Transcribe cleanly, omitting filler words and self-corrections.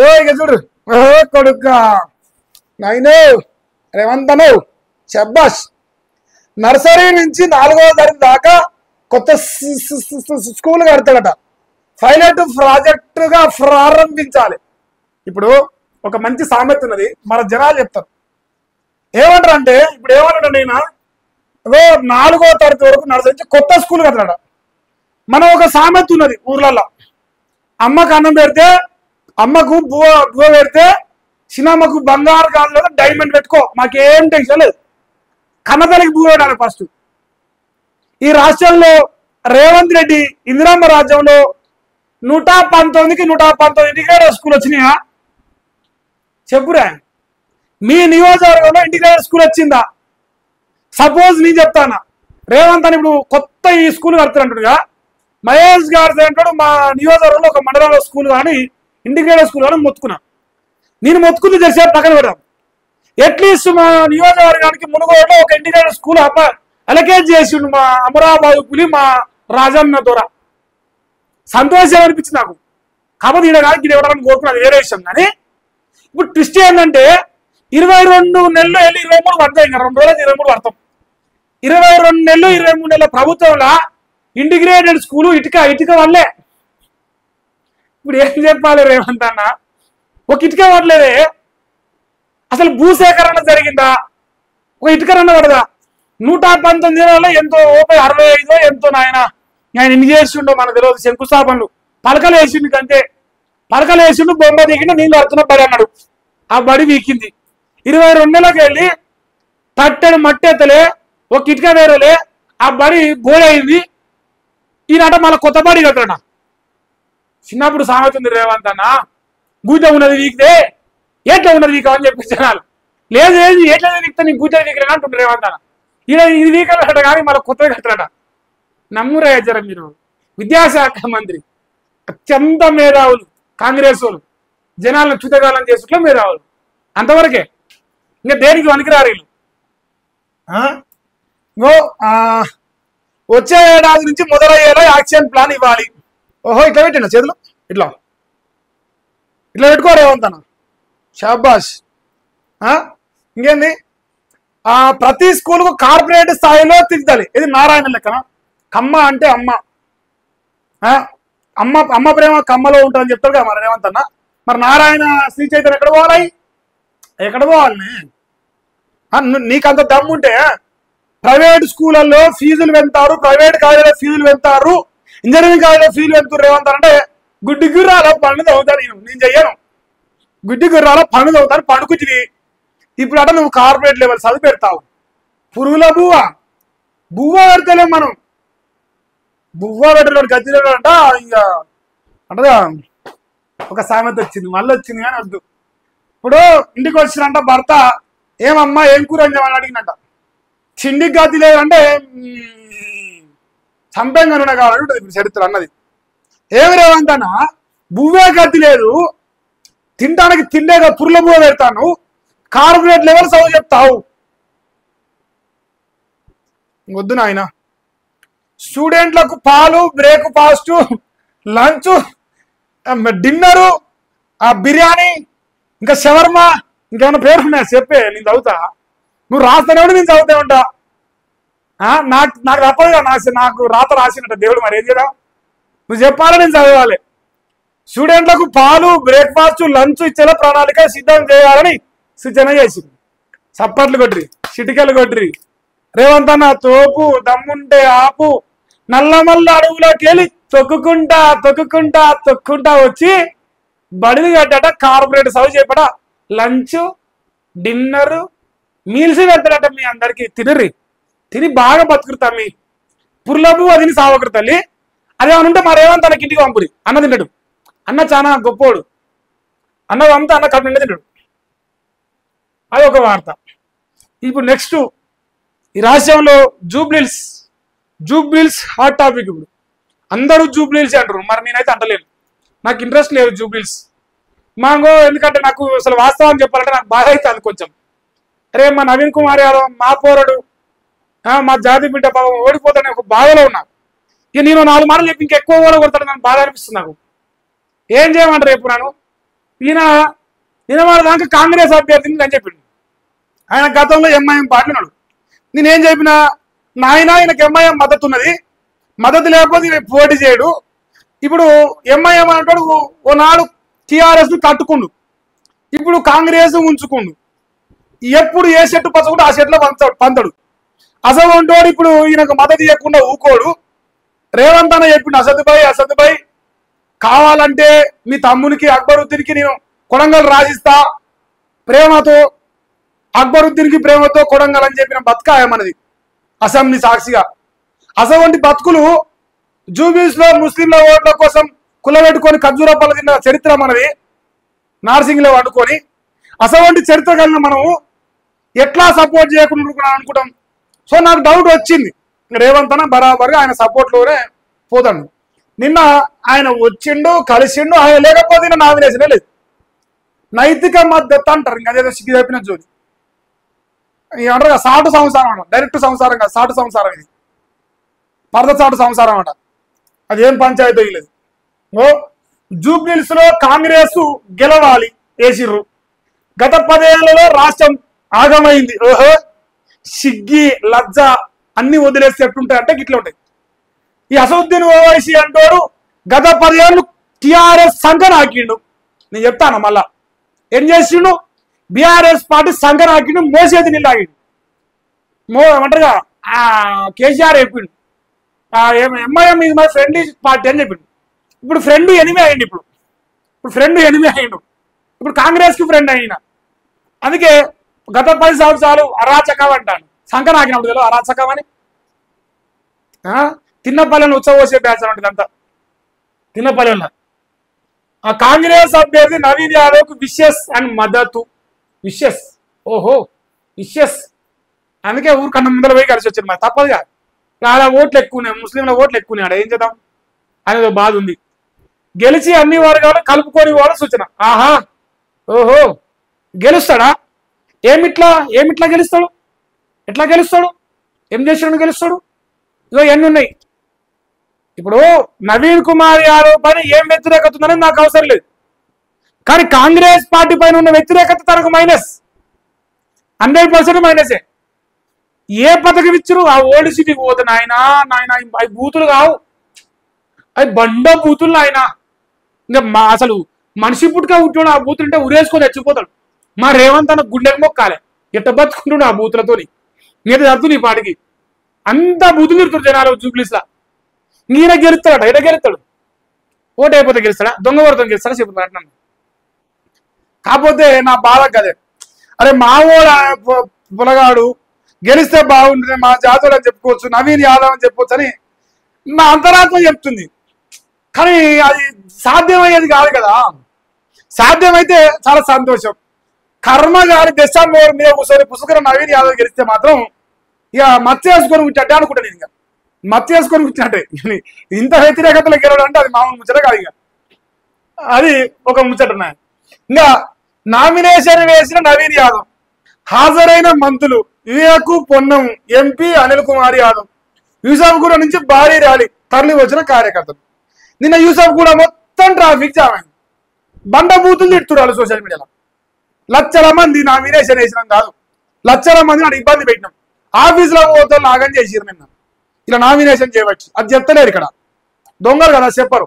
ఏ ఇక చూడు కొడుక నైను రేవంతను శబ్బాష్ నర్సరీ నుంచి 4వ తరగతి దాకా కొత్త స్కూల్ కడతాడట. పైలట్ ప్రాజెక్టుగా ప్రారంభించాలి. ఇప్పుడు ఒక మంచి సామెత ఉన్నది, మన జనాలు చెప్తారు ఏమంటారు అంటే, ఇప్పుడు ఏమంటాడు నేను 4వ తరగతి వరకు నర్సరీ కొత్త స్కూల్ కడతాడ. మనం ఒక సామెత ఉన్నది ఊర్లలో, అమ్మకు అన్నం పెడితే అమ్మకు బువ్వ పెడితే చిన్నమ్మకు బంగారు కాదు డైమండ్ పెట్టుకో, మాకేం టెన్షన్ లేదు, కన్నతలకి బువ్వ పెట్టాలి ఫస్ట్. ఈ రాష్ట్రంలో రేవంత్ రెడ్డి ఇందిరమ్మ రాజ్యంలో 119కి 119 ఇంటిగ్రేటెడ్ స్కూల్ వచ్చినాయా చెప్పురా? మీ నియోజకవర్గంలో ఇంటిగ్రేటెడ్ స్కూల్ వచ్చిందా? సపోజ్ నేను చెప్తానా, రేవంత్ అని ఇప్పుడు కొత్త ఈ స్కూల్ కడుతున్నట్టుగా మహేష్ గారు అంటాడు మా నియోజకవర్గంలో ఒక మండలంలో స్కూల్ కానీ ఇంటిగ్రేటెడ్ స్కూల్ కానీ మొత్తుకున్నా. నేను మొత్తుకుంది తెలిసే పక్కన పెడదాం. అట్లీస్ట్ మా నియోజకవర్గానికి మునుగోడులో ఒక ఇంటిగ్రేటెడ్ స్కూల్ అలకేట్ చేసిండు మా అమరాబాద్ పులి మా రాజన్న ద్వారా. సంతోషం అనిపించింది నాకు. కాబట్టి ఈడ కాదు ఇది ఇవ్వడానికి కోరుకున్నది వేరే విషయం. కానీ ఇప్పుడు ట్విస్ట్ ఏంటంటే 22 నెలలు వెళ్ళి 23 పడతాయి, ఇంకా 2 రోజులు 23 పడతాం. 22 నెలలు 23 నెలల ప్రభుత్వంలో ఇంటిగ్రేటెడ్ స్కూలు ఇటుక వల్లే. ఇప్పుడు ఏం చెప్పాలి రేవంత్ అన్న, ఒక ఇటుక పడలేదే, అసలు భూసేకరణ జరిగిందా? ఒక ఇటుకరన్న పడదా? 119 నెలల్లో ఎంతో 65 ఎంతో ఆయన ఎన్ని చేసిండో మనకు తెలియదు. శంకుస్థాపనలు పలకలు వేసిండు కంటే, పలకలు వేసిండు, బొమ్మ దిగిండు, నీళ్ళు అడుతున్న బడి అన్నాడు. ఆ బడి వీకింది. 22 నెలలకు వెళ్ళి తట్టెడు మట్టి ఎత్తలే, ఒక ఇటుక వేరేలే, ఆ బడి బోడైంది. ఈనాట మళ్ళీ కొత్త బడి కట్టడా. చిన్నప్పుడు సామెత ఉంది రేవంత్ అన్న, గూట ఉన్నది వీకితే ఎట్లా ఉన్నది వీక అని చెప్పి జనాలు, లేదు లేదు ఎట్లా వీక్తా నీకు గూట వీకలేనా అంటుంది రేవంత్ అన్న. ఇది వీకలట కానీ మళ్ళీ కొత్తగా కట్టడట. నమ్మురాజర మీరు విద్యాశాఖ మంత్రి, అత్యంత మేధావులు కాంగ్రెస్ వాళ్ళు, జనాలను చుతగాలం చేసుట్లో మేధావులు అంతవరకే, ఇంకా దేనికి వనికిరారు వీళ్ళు. వచ్చే ఏడాది నుంచి మొదలయ్యేలా యాక్షన్ ప్లాన్ ఇవ్వాలి. ఓహో ఇట్లా పెట్టిన చేతులు ఇట్లా పెట్టుకో రేవంత్ అన్న, షాబాష్. ఇంకేంది, ప్రతి స్కూల్కు కార్పొరేట్ స్థాయిలో తిరుగుతాలి. ఇది నారాయణ లెక్కన. కమ్మ అంటే అమ్మ, అమ్మ ప్రేమ కమ్మలో ఉంటుందని చెప్తారు కదా మరి రేవంత్ అన్న. మరి నారాయణ శ్రీ చైతన్య ఎక్కడ పోవాలి? నీకంత దమ్ముంటే ప్రైవేట్ స్కూళ్ళల్లో ఫీజులు పెంచుతారు, ప్రైవేట్ కాలేజీలో ఫీజులు పెంచుతారు, ఇంజనీరింగ్ కాలేజీలో ఫీజులు పెంచుతారు రేవంత్ అంటే గుడ్డి గుర్రాల పనులు అవుతాను. నేను చెయ్యను. గుడ్డి గుర్రాల పనులు అవుతాను పడుకుతుంది. ఇప్పుడు అట నువ్వు కార్పొరేట్ లెవెల్ చదువు పెడతావు. పురుగుల బువ్వ పెడతలేం మనం. బువ్వ పెట్టలేడు గజ్జిలేడు అంట. ఇక అంటదా ఒక సామెత వచ్చింది, మళ్ళీ వచ్చింది కానీ వద్దు. ఇప్పుడు ఇంటికి వచ్చినంట భర్త, ఏమమ్మా ఏం కూర అని అడిగినట్ట. చిండికి గతి లేదంటే చంపంగా నూనె కావాలంటే ఉంటుంది ఇప్పుడు చరిత్ర అన్నది. ఏమి రేవంతనా, బువ్వే గతి లేదు, తినడానికి తిండేగా పురుగుల బువ్వ పెడతాను, కార్పొరేట్ లెవెల్ చదువు చెప్తావు. వద్దు నాయన. స్టూడెంట్లకు పాలు, బ్రేక్ఫాస్ట్, లంచ్, డిన్నరు, బిర్యానీ, ఇంకా షవర్మా, ఇంకేమైనా పేరు ఉన్నాయా చెప్పే, నేను చదువుతా. నువ్వు రాస్తూనే ఉంటే నేను చదువుతూ ఉంటా. నాకు తప్పదుగా, నాకు రాత రాసినట్ట దేవుడు, మరి ఏం చేద్దాం? నువ్వు చెప్పాలి, నేను చదవాలి. స్టూడెంట్లకు పాలు, బ్రేక్ఫాస్ట్, లంచ్ ఇచ్చేలా ప్రణాళిక సిద్ధం చేయాలని సూచన చేసింది. చప్పట్లు కొట్టిరి, చిటికలు కొట్టిరి. రేవంత్ అన్న తోపు, దమ్ముంటే ఆపు. నల్లమల్ల అడవులోకి వెళ్ళి తొక్కుకుంటా వచ్చి బడిని కట్టట, కార్పొరేట్ చదువు చెప్పట, లంచ్, డిన్నర్, మీల్స్ పెడతాడట. మీ అందరికి తిని బాగా బతుకుతా. మీ పుర్లబు అదిని సావకుడు తల్లి. అదేమనుంటే మా రేవంత్ అన్నకి ఇంటికి పంపురి, అన్న తింటాడు. అన్న చాలా గొప్పోడు, అన్న పంపితే అన్న కడుపు నిండా తింటాడు. అది ఒక వార్త. ఇప్పుడు నెక్స్ట్, ఈ రాష్ట్రంలో జూబ్లీహిల్స్ హాట్ టాపిక్. ఇప్పుడు అందరూ జూబ్లీహిల్స్ అంటారు, మరి నేనైతే అంటలేను. నాకు ఇంట్రెస్ట్ లేదు జూబ్లీహిల్స్ మాంగో. ఎందుకంటే నాకు అసలు వాస్తవం చెప్పాలంటే నాకు బాధ అవుతుంది కొంచెం. అరే మా నవీన్ కుమార్ యాదవ్ మా పోరడు, మా జాతి బిడ్డ పాపం ఓడిపోతానే ఒక బాధలో ఉన్నా. ఇక నేను 4 మాటలు చెప్పి ఇంకెక్కువ కూడా కొడతాడు, నాకు బాధ అనిపిస్తుంది. నాకు ఏం చేయమంటారు రేపు నన్ను? ఈయన నిలబడదాకా కాంగ్రెస్ అభ్యర్థిని అని చెప్పిండు. ఆయన గతంలో ఎంఐఎం పార్టీ ఉన్నాడు. నేనేం చెప్పినా, నాయన ఆయనకు ఎంఐఎం మద్దతు ఉన్నది, మద్దతు లేకపోతే ఈయన పోటీ చేయడు. ఇప్పుడు ఎంఐఎం అంటాడు ఓనాడు టీఆర్ఎస్ కట్టుకుండు, ఇప్పుడు కాంగ్రెస్ ఉంచుకుండు. ఎప్పుడు ఏ చెట్టు పచ్చకుండా ఆ చెట్లో పంతడు. అసలు ఉంటాడు. ఇప్పుడు ఈయనకు మద్దతు ఇవ్వకుండా ఊకోడు. రేవంత్ అన్న చెప్పిండు, అసదుబాయ్ కావాలంటే మీ తమ్మునికి అక్బరుద్దీన్కి నేను కొడంగల్ రాసిస్తా, ప్రేమతో అక్బరుద్దీన్కి ప్రేమతో కొడంగల్ అని చెప్పిన బతుకాయమన్నది అసెంబ్లీ సాక్షిగా. అసలు బతుకులు జూబిల్స్ లో ముస్లింల ఓట్ల కోసం కులబెట్టుకొని ఖర్జూరపల్ల తిన్న చరిత్ర మనది, నార్సింగ్లో వండుకొని. అసలు చరిత్ర కలిగిన మనము ఎట్లా సపోర్ట్ చేయకుండా అనుకుంటాం. సో నాకు డౌట్ వచ్చింది, రేవంత్ అన్న బరాబర్గా ఆయన సపోర్ట్లోనే పోతాడు. నిన్న ఆయన వచ్చిండు, కలిసిండు. ఆయన లేకపోతే నామినేషనే లేదు. నైతిక మద్దతు అంటారు, ఇంకా అదేదో సిగ్గు చెప్పిన జోలి అంటారు. సాటు సంసారం అంట, డైరెక్ట్ సంసారం కాదు, సాటు సంసారం. ఇది పరద సాటు సంసారం అంట. అదేం పంచాయతీ లేదు. ఓ జూబ్లీస్ లో కాంగ్రెస్ గెలవాలి వేసిర్రు. గత 10 ఏళ్లలో రాష్ట్రం ఆగమైంది. ఓహో సిగ్గి లజ్జ అన్ని వదిలేస్తే ఎట్లుంటాయి అంటే గిట్లా ఉంటాయి. ఈ అసదుద్దీన్ ఓవైసీ అంటాడు గత 10 ఏళ్ళు టీఆర్ఎస్ సంఘం ఆకిండు. నేను చెప్తాను మళ్ళా ఏం చేసిండు. బీఆర్ఎస్ పార్టీ సంఘం ఆకిండు, మోసేది నీళ్ళు ఆగిండు. ఏమంటారుగా కేసీఆర్ చెప్పిండు ఎంఐఎం ఇది మా ఫ్రెండ్లీ పార్టీ అని చెప్పిండు. ఇప్పుడు ఫ్రెండ్ ఎనిమి అయ్యిండు. ఇప్పుడు ఫ్రెండ్ ఎనిమి అయ్యిండు. ఇప్పుడు కాంగ్రెస్ కి ఫ్రెండ్ అయినా. అందుకే గత 10 సంవత్సరాలు అరాచకం అంటాను. సంఘం ఆకినప్పుడు కదా అరాచకం అని. తిన్నపల్లెని ఉత్సవోసే బ్యాచ్ ఉంటుంది అంతా. తిన్నపల్లెలో ఆ కాంగ్రెస్ అభ్యర్థి నవీన్ యాదవ్ కు విషెస్ అండ్ మద్దతు. విషెస్, ఓహో విషెస్. అందుకే ఊరికన్నా ముందర పోయి కలిసి వచ్చింది. మరి తప్పదుగా, చాలా ఓట్లు ఎక్కువనే, ముస్లింల ఓట్లు ఎక్కువనే. ఆడ ఏం చేద్దాం అనేది బాధ ఉంది. గెలిచి అన్ని వర్గాలు కలుపుకొని వాడు సూచన. ఆహా ఓహో గెలుస్తాడా? ఏమిట్లా గెలుస్తాడు? ఎట్లా గెలుస్తాడు? ఏం చేసాడు గెలుస్తాడు? ఇదో ఎన్ని ఉన్నాయి. ఇప్పుడు నవీన్ కుమార్ యాదవ్ పైన ఏం వ్యతిరేకత ఉందని నాకు అవసరం లేదు, కానీ కాంగ్రెస్ పార్టీ పైన ఉన్న వ్యతిరేకత తనకు మైనస్, 100% మైనసే. ఏ పథకం ఇచ్చారు? ఆ ఓల్డ్ సిటీకి పోతే నాయన అవి బూతులు కావు, అవి బండ బూతులు ఆయన. ఇంకా అసలు మనిషి పుట్టుక పుట్టినాడు ఆ బూతులు అంటే ఉరేసుకొని చచ్చిపోతాడు. మా రేవంత్ అన్న గుండెకి మొక్కాలే, ఎట్ట బతుకుంటున్నాడు ఆ బూతులతోని. మీద అర్థం నీ పాటికి అంతా బూతులు తిరుగుతారు జనాలు జూబ్లీస్లా. ఈయన గెలుస్తాడట, ఎట గెలుస్తాడు? ఓటు అయిపోతే గెలుస్తాడా? దొంగ వరతో గెలుస్తాడా చెప్తున్నాడు నన్ను. కాకపోతే నా బాధ కదే, అరే మావోడు పొలగాడు గెలిస్తే బాగుంటుంది, మా జాతోడు అని చెప్పుకోవచ్చు, నవీన్ యాదవ్ అని చెప్పొచ్చు అని నా అంతరాత్మ చెప్తుంది. కానీ అది సాధ్యమయ్యేది కాదు కదా. సాధ్యమైతే చాలా సంతోషం. కర్మ గారి దశ మీద కూర్చొని పుస్తకం నవీన్ యాదవ్ గెలిస్తే మాత్రం ఇక మత్స్య వేసుకొని కూర్చుంటే అనుకుంటాను. నేను ఇక మత్స్య వేసుకొని కూర్చుంటే ఇంత వ్యతిరేకతలు గెలవడం అంటే అది మామూలు ముచ్చట కాదు. ఇక అది ఒక ముచ్చట. ఇంకా నామినేషన్ వేసిన నవీన్ యాదవ్, హాజరైన మంత్రులు వివేకు పొన్నం, ఎంపీ అనిల్ కుమార్ యాదవ్, యూసఫ్గూడ నుంచి భారీ ర్యాలీ తరలి వచ్చిన కార్యకర్తలు. నిన్న యూసఫ్గూడ మొత్తం ట్రాఫిక్ జామ్ అయింది. బండ బూతులు తిడుతున్నారు సోషల్ మీడియాలో. లక్షల మంది నామినేషన్ వేసినాం కాదు, లక్షల మంది నాకు ఇబ్బంది పెట్టినాం. ఆఫీసులో పోతే నాగం చేసిరు నిన్న. ఇలా నామినేషన్ చేయవచ్చు అది చెప్తలేరు. ఇక్కడ దొంగలు కదా చెప్పరు.